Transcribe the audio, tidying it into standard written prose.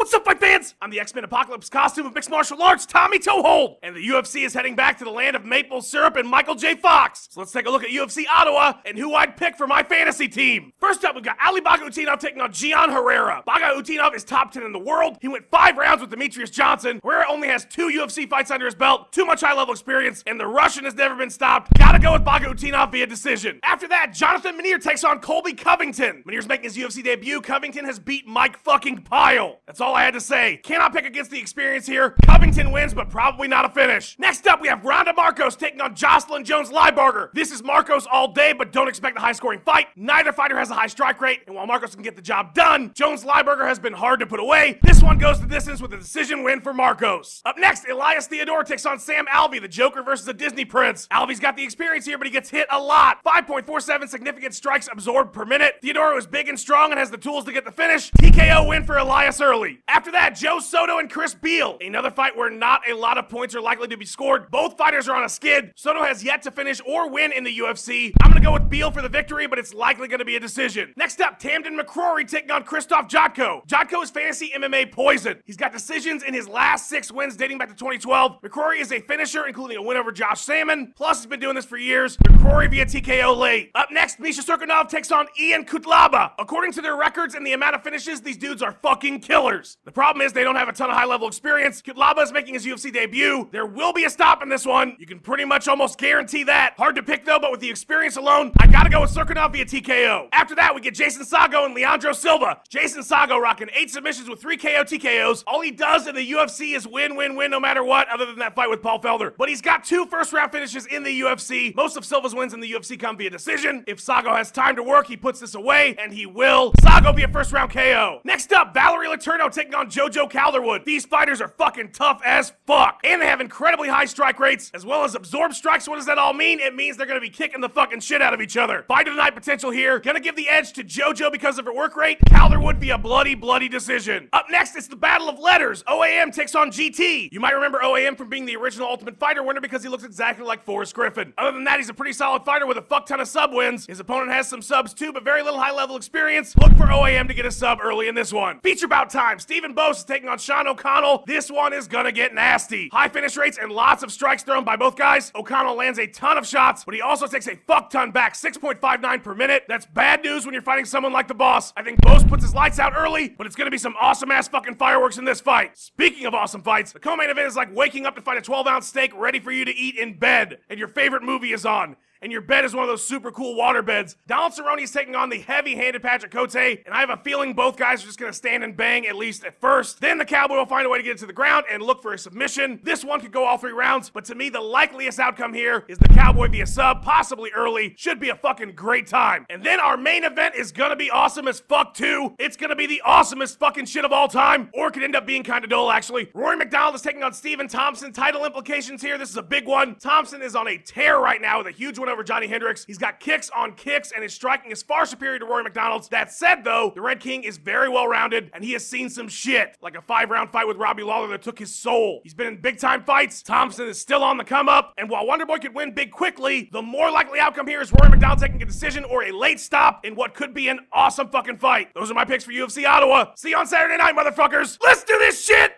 What's up, fight fans? I'm the X-Men Apocalypse costume of mixed martial arts, Tommy Toehold, and the UFC is heading back to the land of maple syrup and Michael J. Fox. So let's take a look at UFC Ottawa and who I'd pick for my fantasy team. First up, we've got LYBARGER taking on Gian Herrera. Baga Utinov is top 10 in the world. He went 5 rounds with Demetrius Johnson. Herrera only has 2 UFC fights under his belt, too much high-level experience, and the Russian has never been stopped. Gotta go with Baga Utinov via decision. After that, Jonathan Munir takes on Colby Covington. Munir's making his UFC debut. Covington has beat Mike fucking Pyle. That's all I had to say. Cannot pick against the experience here. Covington wins, but probably not a finish. Next up, we have Ronda Marcos taking on JOCELYN Jones LYBARGER. This is Marcos all day, but don't expect a high-scoring fight. Neither fighter has a high strike rate, and while Marcos can get the job done, Jones LYBARGER has been hard to put away. This one goes the distance with a decision win for Marcos. Up next, Elias Theodore takes on Sam Alvey, the Joker versus a Disney prince. Alvey's got the experience here, but he gets hit a lot. 5.47 significant strikes absorbed per minute. Theodore is big and strong and has the tools to get the finish. TKO win for Elias early. After that, Joe Soto and Chris Beal. Another fight where not a lot of points are likely to be scored. Both fighters are on a skid. Soto has yet to finish or win in the UFC. I'm gonna go with Beal for the victory, but it's likely gonna be a decision. Next up, Tamden McCrory taking on Krzysztof Jotko. Jotko is fantasy MMA poison. He's got decisions in his last 6 wins dating back to 2012. McCrory is a finisher, including a win over Josh Salmon. Plus, he's been doing this for years. McCrory via TKO late. Up next, Misha Cirkunov takes on Ian Kutlaba. According to their records and the amount of finishes, these dudes are fucking killers. The problem is they don't have a ton of high-level experience. Kutlaba is making his UFC debut. There will be a stop in this one. You can pretty much almost guarantee that. Hard to pick though, but with the experience alone, I gotta go with Cirkunov via TKO. After that, we get Jason Sago and Leandro Silva. Jason Sago rocking 8 submissions with 3 KO TKOs. All he does in the UFC is win, win, win no matter what, other than that fight with Paul Felder. But he's got 2 first-round finishes in the UFC. Most of Silva's wins in the UFC come via decision. If Sago has time to work, he puts this away, and he will. Sago via first-round KO. Next up, Valerie Letourneau taking on Jojo Calderwood. These fighters are fucking tough as fuck. And they have incredibly high strike rates, as well as absorbed strikes. What does that all mean? It means they're gonna be kicking the fucking shit out of each other. Fight of the night potential here. Gonna give the edge to Jojo because of her work rate. Calderwood via bloody, bloody decision. Up next, it's the Battle of Letters. OAM takes on GT. You might remember OAM from being the original Ultimate Fighter winner because he looks exactly like Forrest Griffin. Other than that, he's a pretty solid fighter with a fuck ton of sub wins. His opponent has some subs too, but very little high-level experience. Look for OAM to get a sub early in this one. Feature bout time. Stephen Bose is taking on Sean O'Connell. This one is gonna get nasty. High finish rates and lots of strikes thrown by both guys. O'Connell lands a ton of shots, but he also takes a fuck ton back, 6.59 per minute. That's bad news when you're fighting someone like the boss. I think Bose puts his lights out early, but it's gonna be some awesome-ass fucking fireworks in this fight. Speaking of awesome fights, the co-main event is like waking up to fight a 12-ounce steak ready for you to eat in bed, and your favorite movie is on. And your bed is one of those super cool water beds. Donald Cerrone is taking on the heavy-handed Patrick Cote, and I have a feeling both guys are just gonna stand and bang, at least at first. Then the Cowboy will find a way to get it to the ground and look for a submission. This one could go all 3 rounds, but to me, the likeliest outcome here is the Cowboy via sub, possibly early. Should be a fucking great time. And then our main event is gonna be awesome as fuck too. It's gonna be the awesomest fucking shit of all time, or it could end up being kinda dull actually. Rory McDonald is taking on Stephen Thompson. Title implications here, this is a big one. Thompson is on a tear right now with a huge win over Johnny Hendricks. He's got kicks on kicks, and his striking is far superior to Rory McDonald's. That said, though, the Red King is very well-rounded, and he has seen some shit, like a 5-round fight with Robbie Lawler that took his soul. He's been in big-time fights. Thompson is still on the come-up, and while Wonderboy could win big quickly, the more likely outcome here is Rory McDonald taking a decision or a late stop in what could be an awesome fucking fight. Those are my picks for UFC Ottawa. See you on Saturday night, motherfuckers. Let's do this shit!